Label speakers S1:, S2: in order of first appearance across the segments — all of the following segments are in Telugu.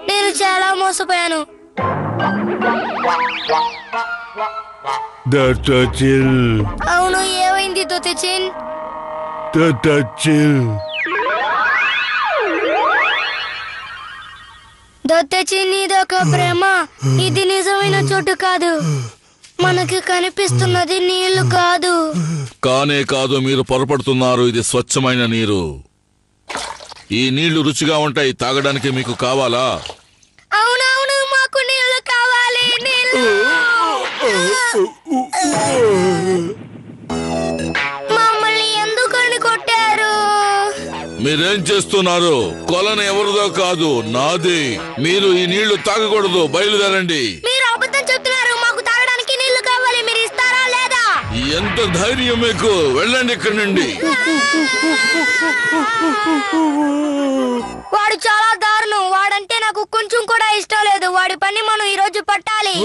S1: నేను చాలా మోసపోయాను. అవును, ఏమైంది దొతచిన్? దొతచిన్, ఇదొక ప్రేమ. ఇది నిజమైన చోటు కాదు. మనకి కనిపిస్తున్నది నీళ్లు కాదు.
S2: కాదు, మీరు పొరపడుతున్నారు. ఇది స్వచ్ఛమైన నీరు. ఈ నీళ్లు రుచిగా ఉంటాయి. తాగడానికి మీకు కావాలా?
S1: అవునవును, మాకు నీళ్లు కావాలి. మమ్మల్ని ఎందుకని కొట్టారు?
S2: మీరేం చేస్తున్నారు? కొలను ఎవరిదో కాదు, నాది. మీరు ఈ నీళ్లు తాగకూడదు. బయలుదేరండి.
S1: మీరు అబద్ధం చెప్తున్నారు. మాకు తాగడానికి నీళ్లు కావాలి. మీరు ఇస్తారా లేదా?
S2: ఎంత ధైర్యం మీకు? వెళ్ళండి ఇక్కడి నుండి.
S1: వాడు చాలా దారుణం. వాడంటే నాకు కొంచెం కూడా ఇష్టం లేదు. వాడి పని మనం ఈ రోజు పట్టాలి.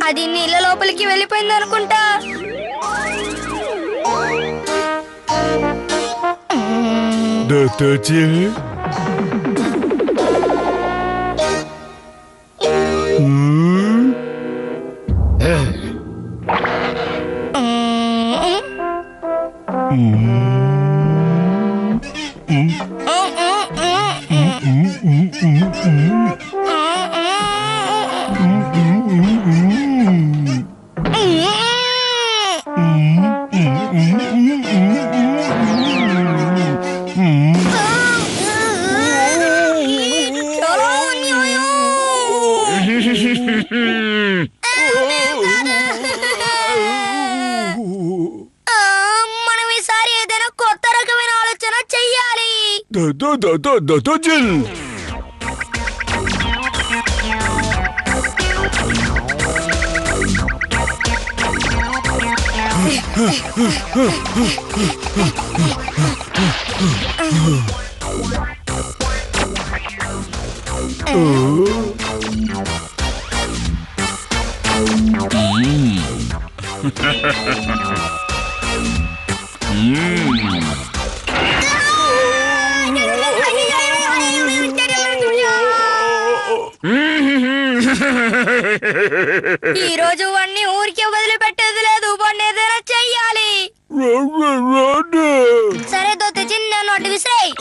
S1: అది నీళ్ళ లోపలికి వెళ్ళిపోయింది అనుకుంటా. మనం ఈసారి ఏదైనా కొత్త రకమైన ఆలోచన చెయ్యాలి. ఈ రోజు వాడిని ఊరికే వదిలిపెట్టేది లేదు. వాడిని ఏదైనా చెయ్యాలి. సరే దొతచిన్, నన్ను అటు విసిరేయ్.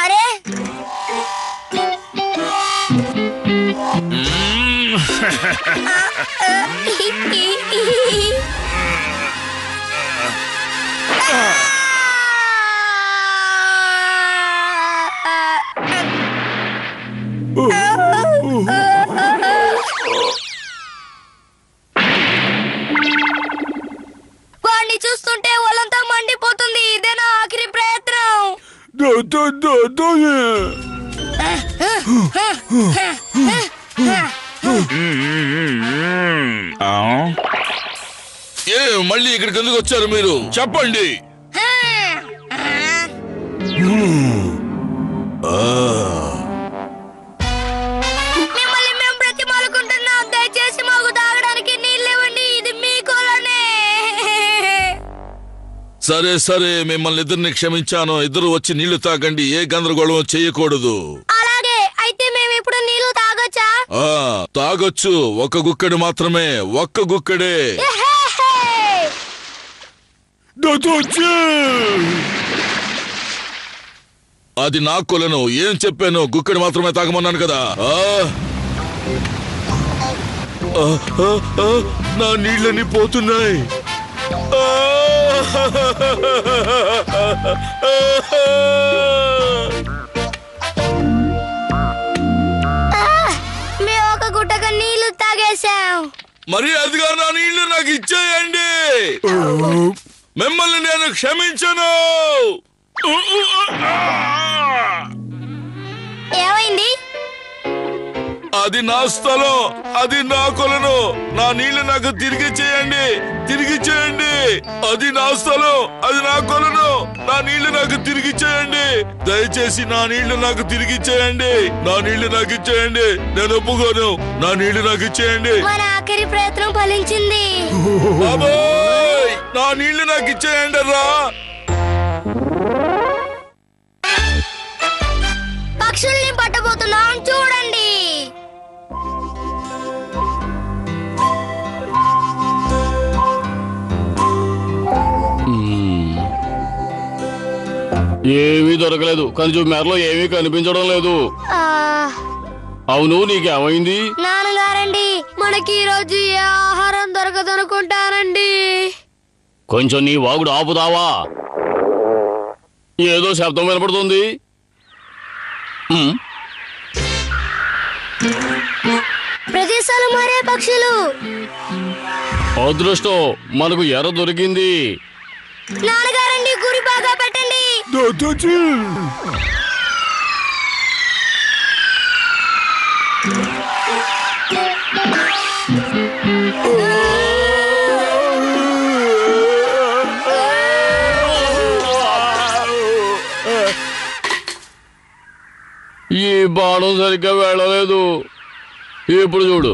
S1: అరే, వాడిని చూస్తుంటే ఒళ్ళంతా మండిపోతుంది. ఇదే నా ఆఖరి ప్రయత్నం.
S2: మళ్ళీ ఇక్కడికి ఎందుకు వచ్చారు మీరు? చెప్పండి.
S1: మిమ్మల్ని మేము బ్రతిమాలుకుంటున్నాం. దయచేసి మాకు తాగడానికి నీళ్ళు ఇవ్వండి. ఇది మీ కొలనే.
S2: సరే, మిమ్మల్ని ఇద్దరిని క్షమించాను. ఇద్దరు వచ్చి నీళ్లు తాగండి. ఏ గందరగోళం చేయకూడదు.
S1: అలాగే. అయితే మేము ఇప్పుడు నీళ్లు తాగొచ్చా?
S2: తాగొచ్చు. ఒక గుక్కడి మాత్రమే. ఒక్క గుక్కడే. అది నా కొలను. ఏం చెప్పాను? గుక్కడి మాత్రమే తాగమన్నాను కదా. నా నీళ్ళని పోతున్నాయి.
S1: మేము ఒక గుట్టగా నీళ్లు తాగేశాం.
S2: మర్యాదగా నా నీళ్లు నాకు ఇచ్చేయండి. మిమ్మల్ని నేను క్షమించను.
S1: ఏమైంది?
S2: అది నా స్థలం, అది నా కొలను. నా నీళ్లు నాకు తిరిగి చేయండి, తిరిగి చేయండి. అది నా స్థలం, అది నా కొలను. నా నీళ్లు నాకు తిరిగి చేయండి. దయచేసి నా నీళ్లు నాకు తిరిగి చేయండి. నా నీళ్లు నాకు ఇచ్చేయండి. నేను ఒప్పుకోను. నా నీళ్లు నాకు ఇచ్చేయండి.
S1: మన ఆఖరి ప్రయత్నం ఫలించింది.
S2: బాబోయ్, నా నీళ్లు నాకు ఇచ్చేయండి రా.
S1: పక్షుల్ని పట్టబోతున్నాం, చూడండి.
S3: ఏమీ దొరకలేదు. కనుచూపు మేరలో ఏమీ కనిపించడం లేదు. అవును, నీకేమైంది?
S1: నాన్నగారండి, మనకి ఈ రోజు ఏ ఆహారం దొరకదనుకుంటానండి.
S3: కొంచెం నీ వాగుడు ఆపుతావా? ఏదో శబ్దం వినపడుతుంది.
S1: ప్రదేశాలు మారే పక్షులు.
S3: అదృష్టం, మనకు ఎర్ర దొరికింది.
S1: నాన్నగారండి, గురి బాగా పెట్టండి.
S3: ఈ బాణం సరిగ్గా వెళ్ళలేదు. ఇప్పుడు చూడు.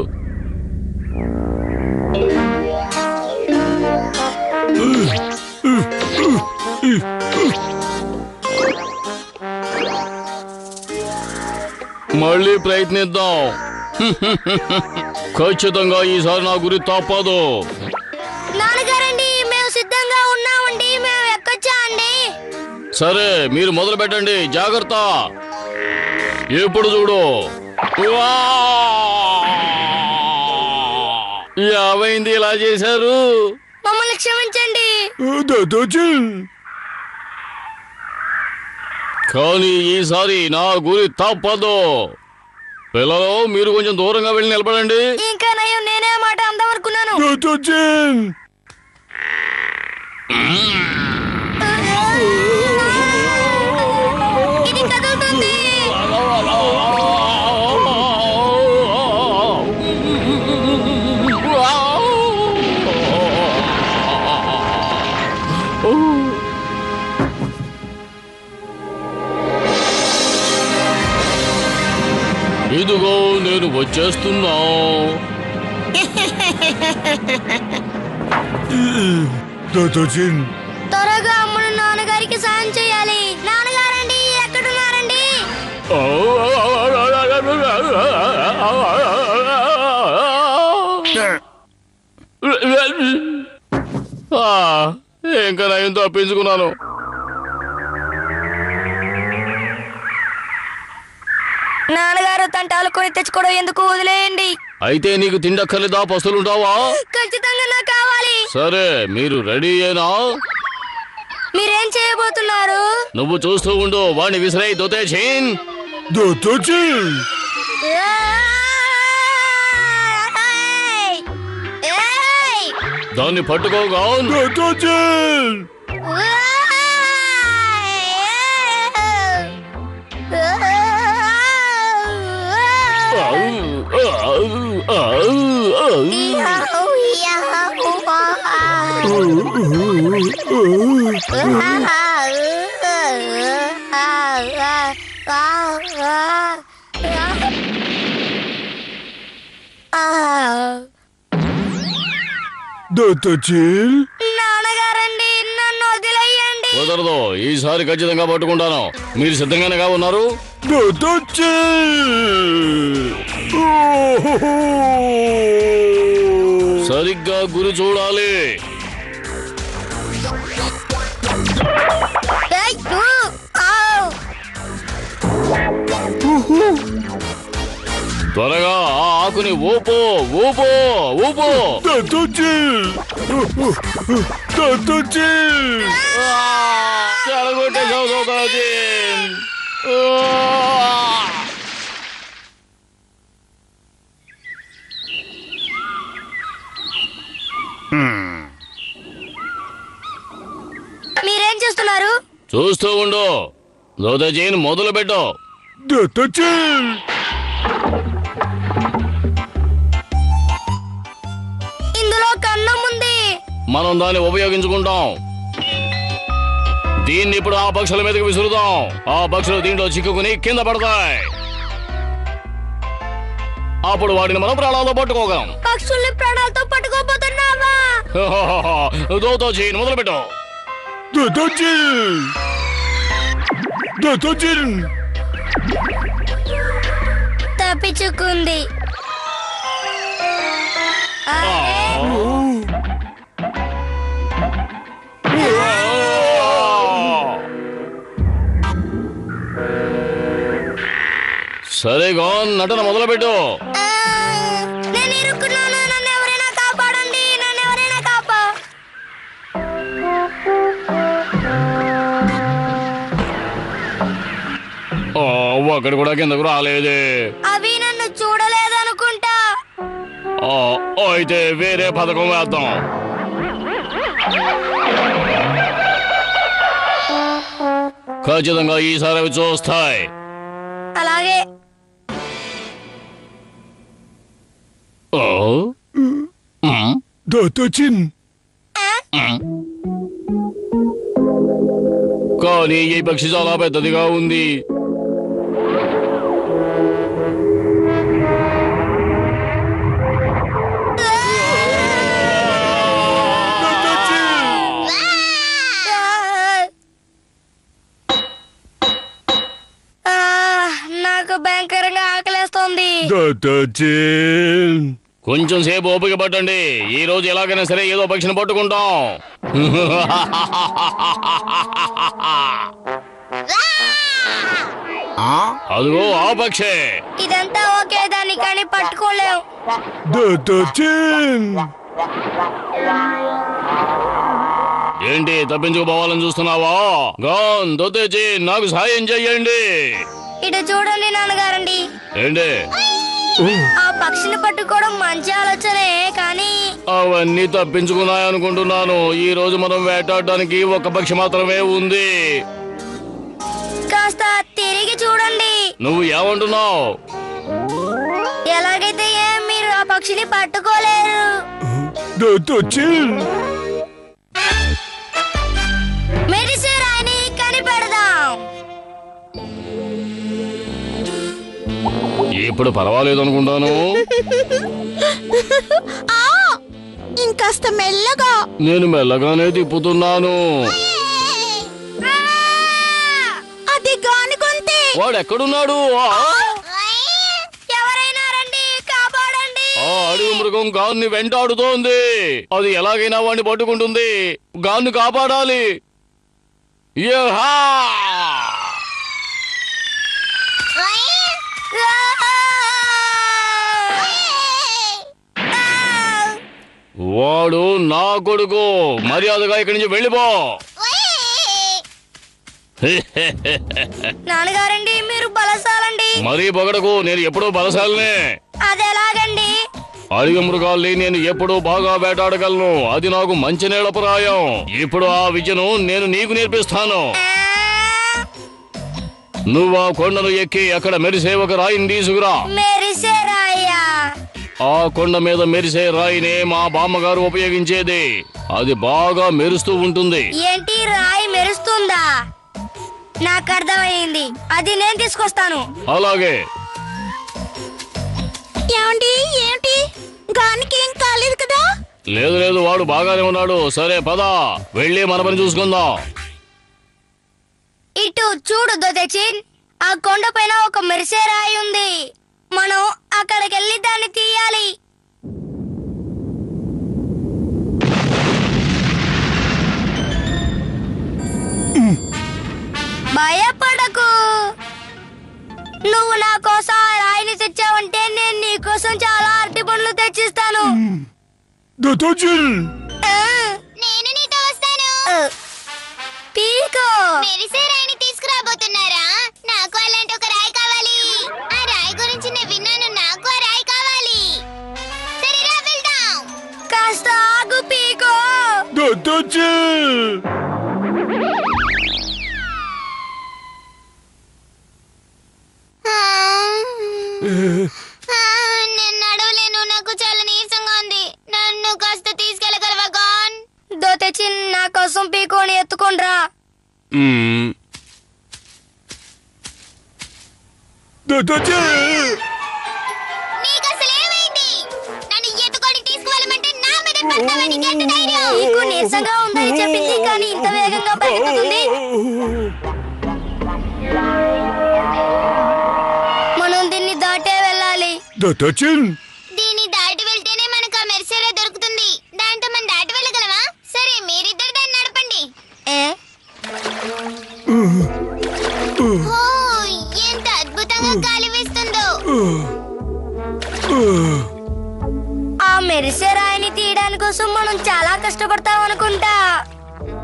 S3: మళ్ళీ ప్రయత్నిద్దాం. ఖచ్చితంగా ఈసారి నా గురి తప్పదు.
S1: నాన్నగారండి, మేము సిద్ధంగా ఉన్నామండి. మేము ఎక్కొచ్చా అండి?
S3: సరే, మీరు మొదలు పెట్టండి. జాగ్రత్త. ఎప్పుడు చూడు. ఏమైంది ఇలా చేశారు?
S1: మమ్మల్ని క్షమించండి.
S3: కానీ ఈసారి నా గురి తప్పదు. పిల్లలు, మీరు కొంచెం దూరంగా వెళ్ళి నిలబడండి.
S1: ఇంకా నయం, నేనే మాట అందమనుకున్నాను. ఇది కదులుతుంది.
S3: ఇదిగో నేను వచ్చేస్తున్నా.
S1: త్వరగా అమ్మను నాన్నగారికి సాయం చేయాలి. నాన్నగారండి, ఎక్కడున్నారండి?
S3: ఇంకా నేను తప్పించుకున్నాను.
S1: నాన్నగారు తంటాలు కొని తెచ్చుకోవడం ఎందుకు, వదిలేయండి.
S3: అయితే నీకు తిండక్కర్లేదా? పస్తులుంటావా?
S1: ఖచ్చితంగా నాకు కావాలి.
S3: సరే, మీరు రెడీ అయినా?
S1: మీరేం చేయబోతున్నారు?
S3: నువ్వు చూస్తూ ఉండు. వాణ్ణి విసిరాయి. దొతేచిన్. దాన్ని పట్టుకోగా.
S1: నాన్నగారండి, నన్ను వదిలేయండి.
S3: కుదరదు. ఈసారి ఖచ్చితంగా పట్టుకుంటాను. మీరు సిద్ధంగానేగా ఉన్నారు? సరిగ్గా గురి చూడాలి. త్వరగా ఆ ఆకుని ఊపు ఊపు ఊపు. చెడగొట్టేశావు దొతేచిన్.
S1: మీరేం చేస్తున్నారు?
S3: చూస్తూ ఉండు. దోతజీన్ మొదలు పెట్టు.
S1: ఇందులో కన్నం ఉంది.
S3: మనం దాన్ని ఉపయోగించుకుంటాం. దీన్ని ఇప్పుడు ఆ పక్షుల మీదకి విసురుదాం. ఆ పక్షులు దీంట్లో చిక్కుకుని కింద పడతాయి. అప్పుడు వాటిని మనం ప్రాణాలతో పట్టుకోగలం.
S1: పక్షుల్ని ప్రాణాలతో పట్టుకోబోతున్నావా?
S3: దోతజీన్ మొదలు పెట్టు.
S1: తప్పించుకుంది.
S3: సరేగా నటన మొదలు పెట్టు.
S1: నేను ఇరుక్కున్నాను. నన్ను ఎవరైనా కాపాడండి. నన్ను ఎవరైనా
S3: అక్కడ కూడా కిందకు రాలేదే.
S1: అవి నన్ను చూడలేదనుకుంటా.
S3: అయితే వేరే పథకం వేద్దాం. ఖచ్చితంగా ఈసారి అవి చూస్తాయి.
S1: అలాగే.
S3: కానీ ఈ పక్షి చాలా పెద్దదిగా ఉంది.
S1: నాకు భయంకరంగా ఆకలేస్తోంది.
S3: కొంచెం సేపు ఓపిక పట్టండి. ఈ రోజు ఎలాగైనా సరే ఏదో పక్షిని పట్టుకుంటాం. అదిగో ఆ పక్షి.
S1: ఇదంతా ఓకే, దాన్ని కానీ పట్టుకోలేం.
S3: ఏంటి తప్పించుకోవాలని చూస్తున్నావా? గాన్ దొతేజీ నాకు సాయం చెయ్యండి.
S1: ఇటు చూడండి నాన్నగారండి.
S3: ఏంటి?
S1: ఆ పక్షిని పట్టుకోవడం మంచి ఆలోచనే, కానీ
S3: అవన్నీ తప్పించుకున్నాయనుకుంటున్నాను. ఈ రోజు మనం వేటాడడానికి ఒక పక్షి మాత్రమే ఉంది.
S1: కాస్త తిరిగి చూడండి.
S3: నువ్వు ఏమంటున్నావు?
S1: ఎలాగైతే మీరు ఆ పక్షిని పట్టుకోలేరు. మెరిసే రాయిని కనిపెడదాం.
S3: ఇప్పుడు పర్వాలేదు అనుకుంటాను.
S1: ఇంకాస్త మెల్లగా.
S3: నేను మెల్లగానే తిప్పుతున్నాను.
S1: అది గాని గొంతే.
S3: వాడు ఎక్కడున్నాడు?
S1: ఎవరైనా రండి, కాపాడండి.
S3: ఆ అడవి మృగం గాన్ని వెంటాడుతోంది. అది ఎలాగైనా వాడిని పట్టుకుంటుంది. గాన్ని కాపాడాలి. యహా! వాడు నా కొడుకు. మర్యాదగా ఇక్కడి నుంచి వెళ్ళిపో.
S1: నాన్నగారండి, మీరు బలశాలండి.
S3: మరీ పొగడకు. నేను ఎప్పుడూ బలశాలనే.
S1: అదెలాగండి?
S3: అడవి మృగాల్ని నేను ఎప్పుడూ బాగా వేటాడగలను. అది నాకు మంచి నేలపరాయం. ఇప్పుడు ఆ విద్యను నేను నీకు నేర్పిస్తాను. నువ్వు ఆ కొండను ఎక్కి అక్కడ మెరిసే ఒక రాయిని తీసుకురా.
S1: మెరిసే రాయా?
S3: ఆ కొండ మీద మెరిసే రాయినే మా బామ్మగారు ఉపయోగించేది. అది బాగా మెరుస్తూ ఉంటుంది.
S1: ఏంటి, రాయి మెరుస్తుందా? నాకు అర్థమైంది. అది నేను తీసుకొస్తాను.
S3: అలాగే.
S1: ఏమండి, ఏంటి గానికి ఏం కాలేదు కదా?
S3: లేదు లేదు, వాడు బాగానే ఉన్నాడు. సరే పద, వెళ్ళి మన పని చూసుకుందాం.
S1: ఇటు చూడు దొదచిన్, ఆ కొండ పైన ఒక మెరిసే రాయి ఉంది. మనం అక్కడికి వెళ్ళి దాన్ని తీయాలి. భయపడకు. నువ్వు నా కోసం ఆ రాయిని తెచ్చావంటే నేను నీ కోసం చాలా అరటి పండ్లు తెచ్చిస్తాను.
S4: నేను నీతో వస్తాను.
S1: పీకో.
S4: మెరిసే రాయిని తీసుకురాబోతున్నారా? నాకు అలాంటి ఒక రాయి కావాలి. ఆ రాయి గురించి నేను విన్నాను. నాకు ఆ రాయి కావాలి. సరేరా, వెళ్దాం.
S1: కాస్త ఆగు పీకో.
S4: నేను నడవలేను, నాకు చాలా నీరసంగా ఉంది. నన్ను కాస్త తీసుకెళ్ళగలవా గాన్?
S1: దోతేచి నా కోసం పీకోని ఎత్తుకోండ్రా.
S4: నీకు అసలు ఏమైంది? నన్ను ఎత్తుకొని తీసుకువెళ్ళమంటే నా మీద పడతావా? నీకెంత ధైర్యం?
S1: నీకు నీరసంగా ఉందని చెప్పింది, కానీ ఇంత వేగంగా పరిగెత్తుతుంది. మనం దీన్ని దాటే వెళ్ళాలి.
S4: దీన్ని దాటి వెళ్తేనే మనకు ఆ మెర్సేరా దొరుకుతుంది. దాంతో మనం దాటి వెళ్ళగలమా? సరే, మీరిద్దరు దాన్ని నడపండి.
S1: ఏ?
S4: ఓ, ఎంత అద్భుతంగా గాలి వీస్తుందో.
S1: ఆ మెరిసే రాయిని తీయడానికి కోసం మనం చాలా కష్టపడతాం అనుకుంటా.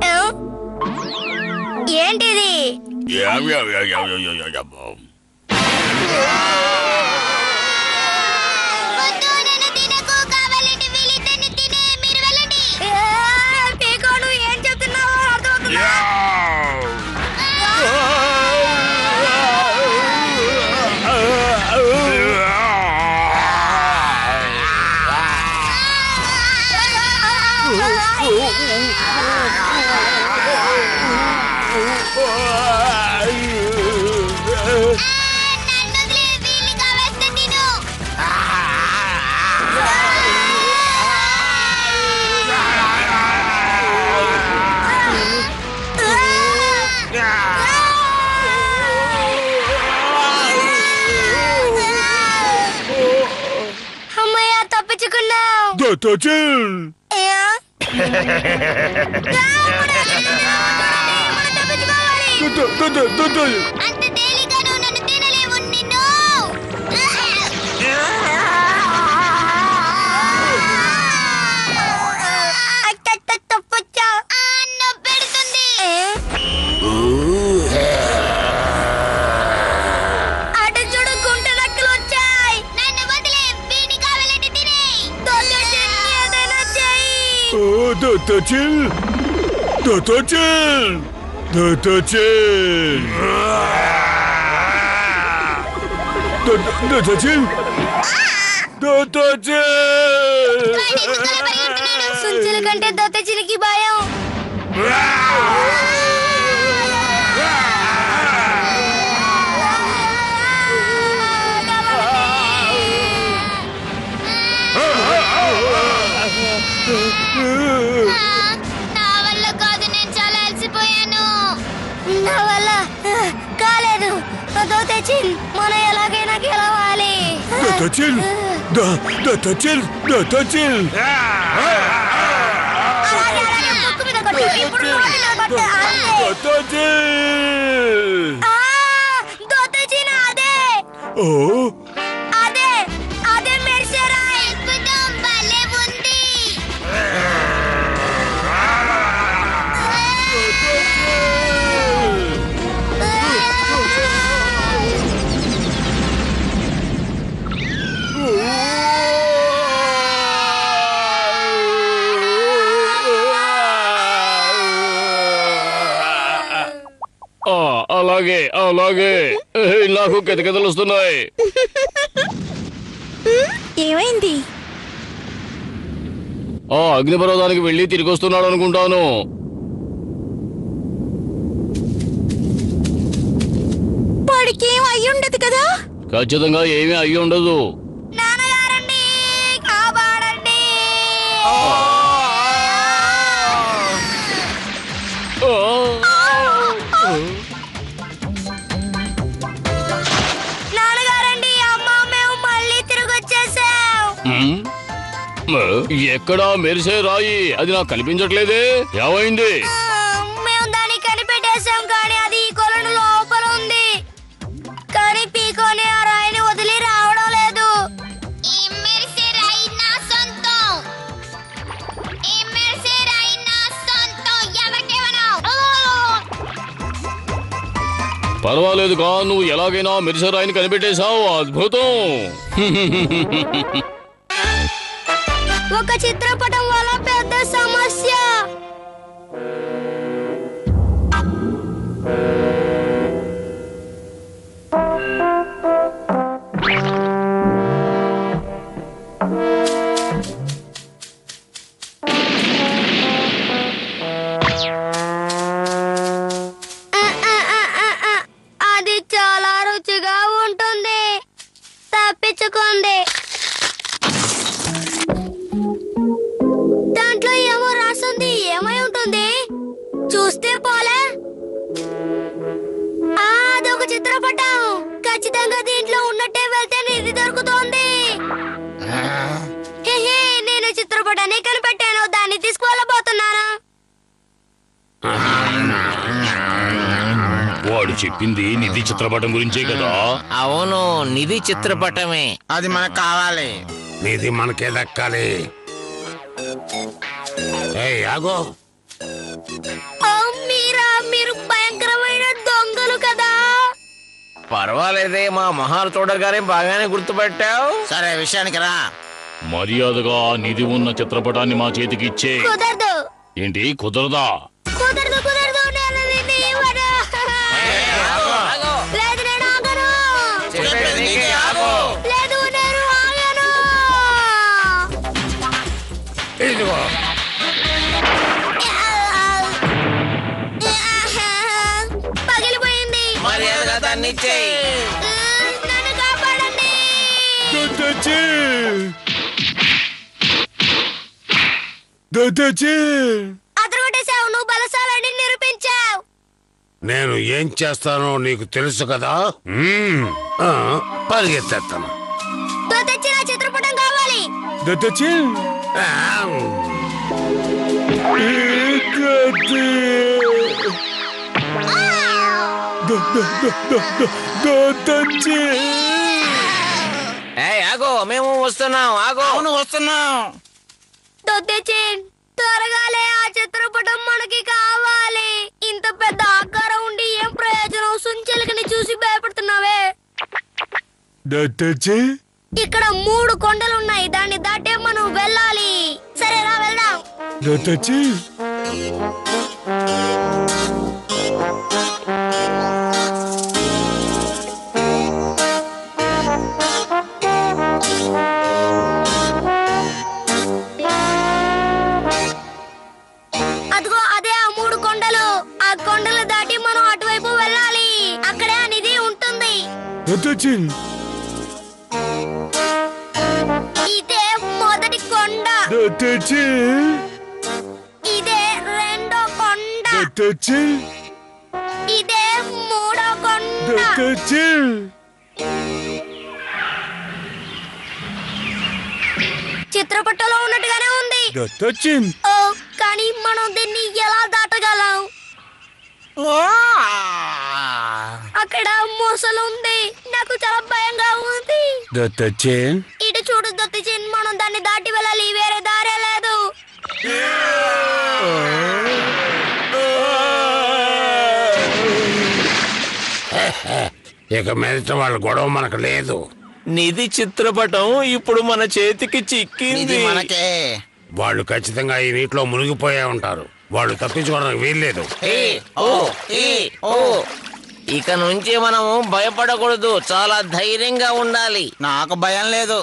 S1: ఏ? ఏంటిది?
S4: వద్దు, నన్ను తినకు. కావాలంటే వీళ్ళిద్దరిని తినే. మీరు వెళ్ళండి.
S1: ఏ, పీకో, నువ్వు ఏం చెప్తున్నావో అర్థమవుతుందా?
S4: నన్ను వదిలే, వీళ్ళని కావాల్సిన తిను.
S1: అమ్మయ్య, తప్పించుకున్నావు. ఏ? మనం తప్పించుకోవాలి.
S4: అంత తేలిగ్గా నువ్వు నన్ను తినలేవు. నిన్ను
S1: తప్పొచ్చా?
S4: నొప్పెడుతుంది.
S1: అటు చూడు, గుంట నక్కలు వచ్చాయి.
S4: నన్ను వదిలే, వీడిని కావాలంటే తినేయ్.
S1: ఏదైనా చెయ్యి.
S4: వాడు ఎందుకలా పరిగెడుతున్నాడు?
S1: సుంచుల కంటే దొత్తచినికి భయం.
S4: నా వల్ల కాదు, నేను చాలా అలసిపోయాను.
S1: నా వల్ల కాలేదు. దొత్తచిన్, మనం ఎలాగైనా గెలవాలి. అలాగే, అలాగే, ముక్కు మీద కొట్టు. ఇప్పుడు నోటి మీద కొట్టు. అంతే. దొత్తచిన్, అదే అదే అదే మెరిసే రాయి.
S4: అద్భుతం, భలే ఉంది.
S3: అలాగే అలాగే. నాకు కితకితలు వస్తున్నాయి.
S1: ఏమైంది?
S3: ఆ అగ్నిపర్వతానికి వెళ్ళి తిరిగి వస్తున్నాడు అనుకుంటాను.
S1: వాడికి ఏం అయ్యి ఉండదు కదా?
S3: ఖచ్చితంగా ఏమీ అయ్యి ఉండదు.
S1: నాన్నగారండి, కాపాడండి. నాన్నగారండి, అమ్మ, మేము మళ్ళీ తిరిగి వచ్చేసాం.
S3: ఎక్కడా మెరిసే రాయి? అది నాకు కనిపించట్లేదే. ఏమైంది?
S1: మేము దాన్ని కనిపెట్టేసాం, కానీ అది ఈ కొలను లోపల ఉంది. కానీ పీకోని ఆ రాయిని వదిలి రావడం లేదు.
S4: ఈ మెరిసే రాయి నా సొంతం. ఈ మెరిసే రాయి నా సొంతం. ఎవరికేమనో.
S3: పర్వాలేదుగా, నువ్వు ఎలాగైనా మెరిసే రాయిని కనిపెట్టేశావు. అద్భుతం.
S1: ఒక చిత్రపటం వల్ల పెద్ద సమస్య. అది చాలా రుచిగా ఉంటుంది. తప్పించుకోండి. దాంట్లో ఏమో రాసుంది. ఏమై ఉంటుంది? చూస్తే పోలే. అదొక చిత్రపటం. ఖచ్చితంగా దీంట్లో ఉన్నట్టే వెళ్తే నిధి దొరుకుతోంది. నేను చిత్రపటాన్ని కనిపెట్టాను. దాన్ని తీసుకువెళ్ళబోతున్నాను.
S3: వాడు చెప్పింది నిధి చిత్రపటం గురించే కదా?
S5: అవును, నిధి చిత్రపటమే.
S6: అది మనకు కావాలి.
S7: నిధి మనకే దక్కాలి. ఏయ్ ఆగో.
S1: మీరు భయంకరమైన దొంగలు కదా.
S5: పర్వాలేదే, మా మొహాలు చూడగానే బాగానే గుర్తుపట్టావు.
S6: సరే విషయానికి రా.
S3: మర్యాదగా నిధి ఉన్న చిత్రపటాన్ని మా చేతికి ఇచ్చే.
S1: కుదరదు.
S3: ఏంటి కుదరదా?
S1: కుదరదు కుదరదు. నేను నిన్ను ఇవ్వను. లేదు, నేను ఆగను.
S5: చెప్పేది నీకే, ఆగు.
S1: లేదు, నేను ఆగను.
S7: ఇదిగో.
S1: పగిలిపోయింది.
S5: మర్యాదగా దాన్ని ఇచ్చేయ్.
S1: నన్ను కాపాడండి. అదరగొట్టేశావు. నువ్వు బలశాలని నిరూపించావు.
S7: నేను ఏం చేస్తానో నీకు తెలుసు కదా. పరిగెత్తేస్తాను.
S1: తెచ్చిన చిత్రపటం కావాలి.
S5: ఏయ్, ఆగు, మేము వస్తున్నాం. ఆగు.
S6: అవును, వస్తున్నాం.
S1: త్వరగాలే. ఆ చిత్రపటం మనకి కావాలి. ఇంత పెద్ద ఆకారం ఉండి ఏం ప్రయోజనం? సుంచెలకని చూసి భయపడుతున్నావే. ఇక్కడ 3 కొండలున్నాయి. దాన్ని దాటే మనం వెళ్ళాలి. సరే రా, వెళ్దాం. అదిగో అదే ఆ 3 కొండలు. ఆ కొండలు దాటి మనం అటువైపు వెళ్ళాలి. అక్కడే ఆ నిధి ఉంటుంది. ఇదే మొదటి కొండ. ఇదే రెండో కొండ. ఇదే మూడో కొండ. చిత్రపటంలో ఉన్నట్టుగానే ఉంది. ఓ, కానీ మనం దీన్ని ఎలా దాటగలం? అక్కడ మొసలుంది. నాకు చాలా భయంగా ఉంది. ఇటు చూడు దొత్తిచిన్, మనం దాన్ని దాటి వెళ్ళాలి. వేరే దారే లేదు.
S7: ఇక మీదట వాళ్ళ గొడవ మనకు లేదు.
S5: నిధి చిత్రపటం ఇప్పుడు మన చేతికి చిక్కింది.
S6: ఇది మనకే.
S7: వాళ్ళు ఖచ్చితంగా ఈ నీటిలో మునిగిపోయే ఉంటారు. వాళ్ళు తప్పించుకోవడానికి వీల్లేదు.
S5: ఇక నుంచి మనము భయపడకూడదు. చాలా ధైర్యంగా ఉండాలి.
S6: నాకు భయం లేదు.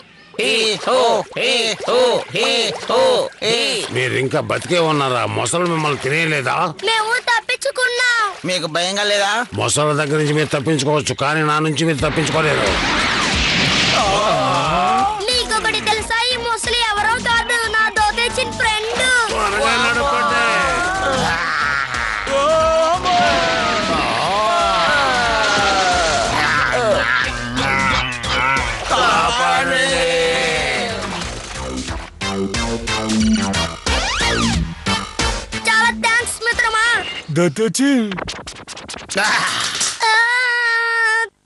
S7: మీరు ఇంకా బతికే ఉన్నారా? మొసలు మిమ్మల్ని తినేయలేదా?
S1: మేము తప్పించుకున్నాం.
S6: మీకు భయంగా లేదా?
S7: మొసల దగ్గర నుంచి మీరు తప్పించుకోవచ్చు, కానీ నా నుంచి మీరు తప్పించుకోలేరు.
S1: నీకొకటి తెలుసా? ఈ ముసలి ఎవరో కాదు, నా దొత్తిచిన్ ఫ్రెండ్.
S7: త్వరగా నడపండి.
S1: చాలా థ్యాంక్స్ మిత్రమా.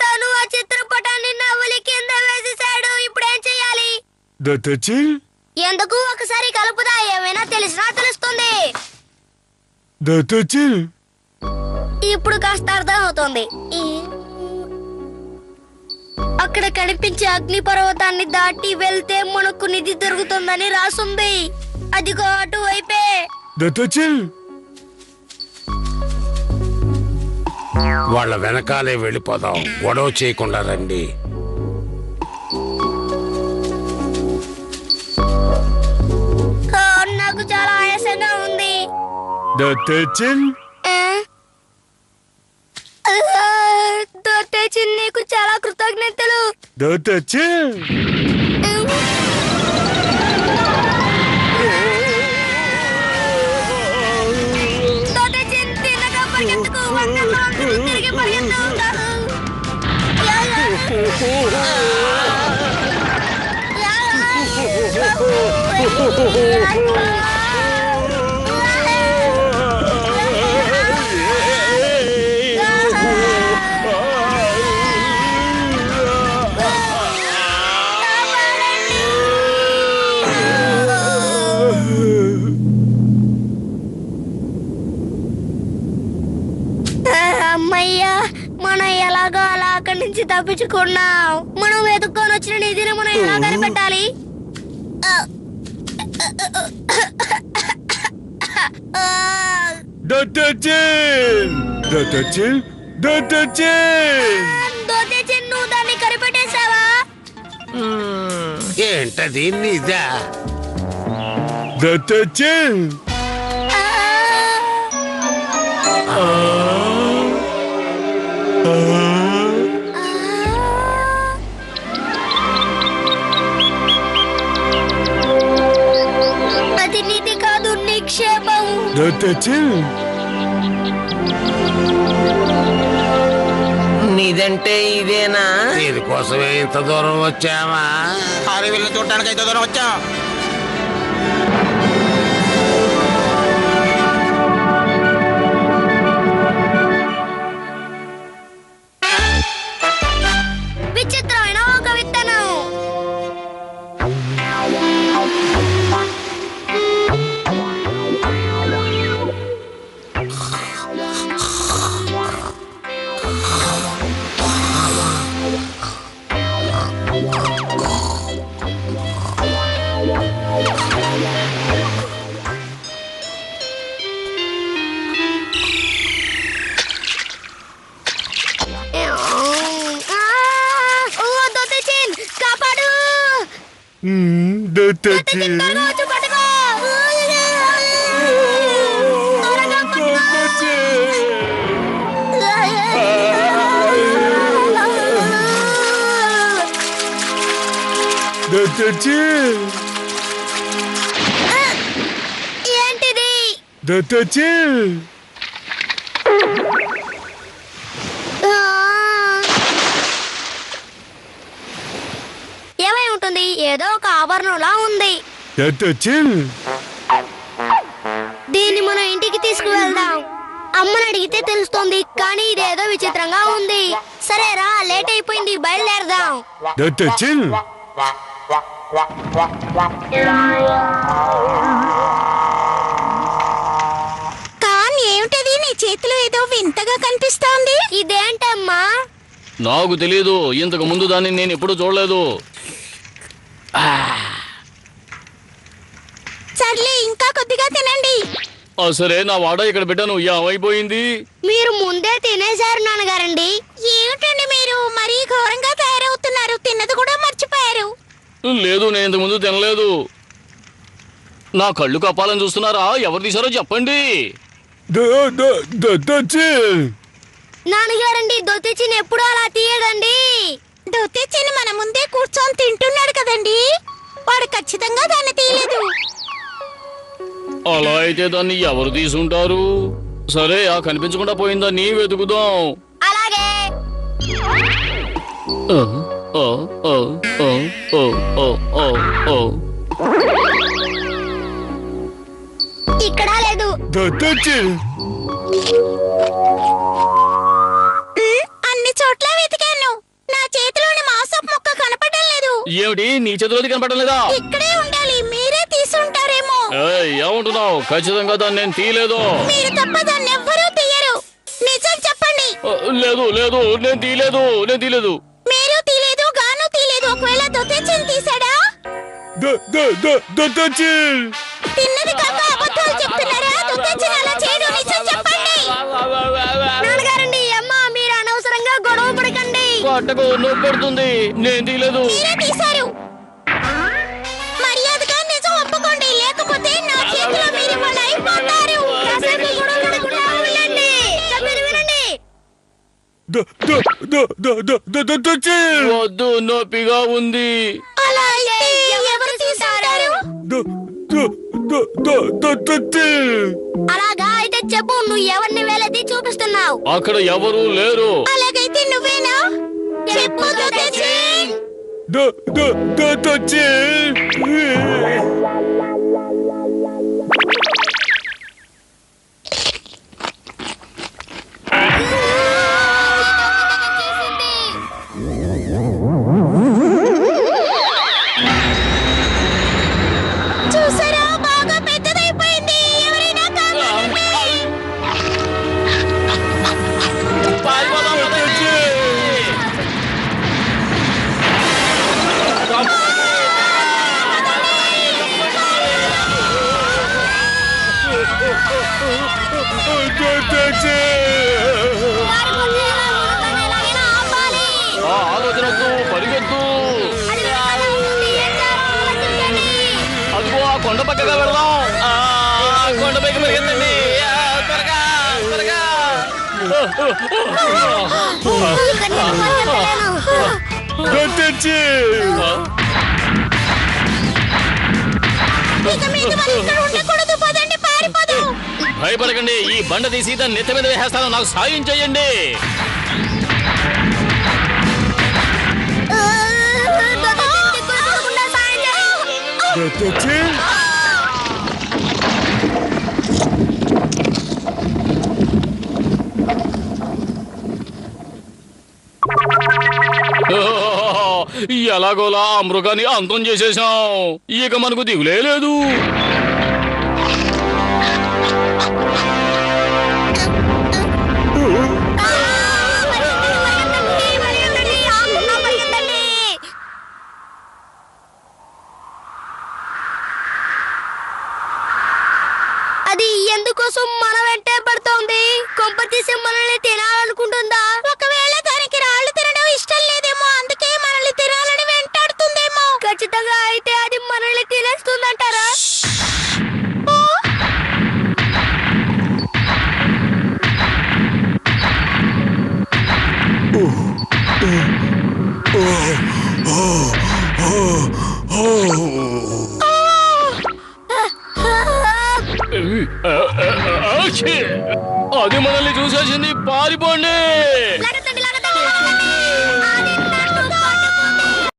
S1: తను ఆ చిత్రపటాన్ని నవ్వులి కింద వేసేసాడు. ఇప్పుడేం చెయ్యాలి? ఎందుకు ఒకసారి కలుపుదా? ఏమైనా తెలిసినా తెలుస్తుంది. ఇప్పుడు కాస్త అర్థం అవుతుంది. అక్కడ కనిపించే అగ్ని పర్వతాన్ని దాటి వెళ్తే మనకు నిధి దొరుకుతుందని రాసుంది. అదిగో అటువైపే.
S7: వాళ్ళ వెనకాలే వెళ్ళిపోదాం. గొడవ చేయకుండా రండి.
S1: నాకు చాలా ఆయాసంగా ఉంది. దొట్టేచిన్ నీకు చాలా కృతజ్ఞతలు. దొట్టేచిన్ తిన్నగా పరిగెత్తుకు, తిరిగి పరిగెత్తు. అమ్మయ్యా, మనం ఎలాగో అలా అక్కడి నుంచి తప్పించుకున్నాం. మనం వెతుక్కొని వచ్చిన నిధిని మనం ఎలా కనిపెట్టాలి? నువ్వు దాన్ని కనిపెట్టేశావా?
S7: ఏంటది? నిజా?
S1: అది నిధి కాదు, నిక్షేపం.
S6: నీదంటే ఇదేనా?
S7: దీనికోసమే ఇంత దూరం వచ్చామా?
S6: ఆరు వీళ్ళని చూడటానికి ఇంత దూరం వచ్చాం.
S1: విచిత్రమైన ఒక విత్తనం. కాపాడు. ఏంటిది? ఏమై ఉంటుంది? ఏదో ఒక ఆభరణంలా ఉంది. దీన్ని మనం ఇంటికి తీసుకువెళ్దాం. అమ్మని అడిగితే తెలుస్తుంది, కానీ ఇదేదో విచిత్రంగా ఉంది. సరేరా, లేట్ అయిపోయింది, బయలుదేరదాం.
S4: కాన్, ఏమిటది నీ చేతిలో ఏదో వింతగా కనిపిస్తోంది?
S1: ఇదేంటమ్మా?
S3: నాకు తెలియదు, ఇంతకు ముందు దాన్ని నేను ఎప్పుడు చూడలేదు.
S4: సర్లే, ఇంకా కొద్దిగా తినండి.
S3: సరే, నా వాడ ఇక్కడ పెట్టాను, ఏమైపోయింది?
S1: మీరు ముందే తినేశారు నాన్నగారండి.
S4: ఏమిటండి మీరు మరీ ఘోరంగా తయారవుతున్నారు? తిన్నది కూడా మర్చిపోయారు.
S3: లేదు, నేను ఇంతకు ముందు తినలేదు. నా కళ్ళు కప్పాలని చూస్తున్నారా? ఎవరు తీశారో చెప్పండి.
S1: నాన్నగారండి, దొత్తిచిని ఎప్పుడు అలా తీయడండి.
S4: దొత్తిచిని మన ముందే కూర్చొని తింటున్నాడు కదండి, వాడు ఖచ్చితంగా దాన్ని తీయలేదు.
S3: అలా అయితే దాన్ని ఎవరు తీసుంటారు? సరే, ఆ కనిపించకుండా పోయిందాన్ని వెతుకుదాం.
S1: అలాగే. ఇక్కడ లేదు.
S4: అన్ని చోట్ల వెతికాను, నా చేతిలోని మాంసపు ముక్క కనపడడం లేదు.
S3: ఏమిటి, నీ చేతిలోది కనపడడం లేదా?
S4: ఇక్కడే ఉండాలి, మీరే తీసుంటారేమో.
S3: ఏమంటున్నావు? ఖచ్చితంగా దాన్ని నేను తీయలేదు.
S4: మీరు తప్ప దాన్ని ఎవ్వరూ తీయరు. నిజం చెప్పండి.
S3: లేదు లేదు, నేను తీయలేదు.
S4: మీరు తీయలేదు, గాను తీయలేదు. ఒకవేళ దొత్తిచిని తీసాడా? తిన్నది కాక అబద్ధాలు చెప్తున్నారా? దొత్తిచిని అలా చేయడు, నిజం చెప్పండి.
S1: నాన్నగారండి, అమ్మ
S3: పట్టకు నొప్పి పెడుతుంది. నేను తీయలేదు.
S4: మీరే తీశారు. మర్యాదగా నిజం ఒప్పుకోండి, లేకపోతే నా చేతిలో మీరు ఇవాళ అయిపోతారు. కాసేపు గొడవ పడకుండా ఉండండి. చెప్పేది వినండి.
S3: వద్దు, నొప్పిగా ఉంది.
S4: అలా అయితే ఎవరు తీసుంటారు?
S1: అలాగా అయితే చెప్పు, నువ్వు ఎవరిని వేలెత్తి చూపిస్తున్నావు?
S3: అక్కడ ఎవరూ లేరు.
S4: అలాగైతే నువ్వేనా? చెప్పు దొత్తచేన్. చూసారా, బాగా పెద్దదైపోయింది. ఎవరైనా కాపాడండి.
S3: పారిపోదాం పదండి.
S1: పారిపోతే ఎలా ఉండదని ఎలాగైనా ఆపాలి.
S3: ఆ ఆలోచనకు పరిగెత్తు.
S1: అది వెనకాల ఉంటుంది. ఏం చేయాలో ఆలోచించండి.
S3: అదిగో ఆ కొండ పక్కగా వెళ్దాం. ఆ కొండ పైకి పరిగెత్తండి. త్వరగా త్వరగా.
S1: ఇక్కడ నేను పరిగెత్తలేను.
S4: ఇక మీద మనం ఇక్కడ ఉండకూడదు. పదండి, పారిపోదాం.
S3: భయపడకండి, ఈ బండ తీసి దాన్ని నెత్తి మీద వేసేస్తాను. నాకు సాయం చెయ్యండి.
S1: దిక్కులు సాయం చేయి.
S3: ఎలాగోలా ఆ మృగాన్ని అంతం చేసేసాం. ఇక మనకు దిగులే లేదు.
S1: అది ఎందుకోసం మన వెంటే పడుతోంది? కొంప తీసి మనల్ని తినాలనుకుంటుందా?
S4: ఒకవేళ దానికి రాళ్ళు తినడం ఇష్టం లేదేమో, అందుకే మనల్ని తినాలని వెంటాడుతుందేమో.
S1: ఖచ్చితంగా అయితే అది మనల్ని తినేస్తుందంటారా?
S3: అది మనల్ని చూసేసింది. పారిపోండి.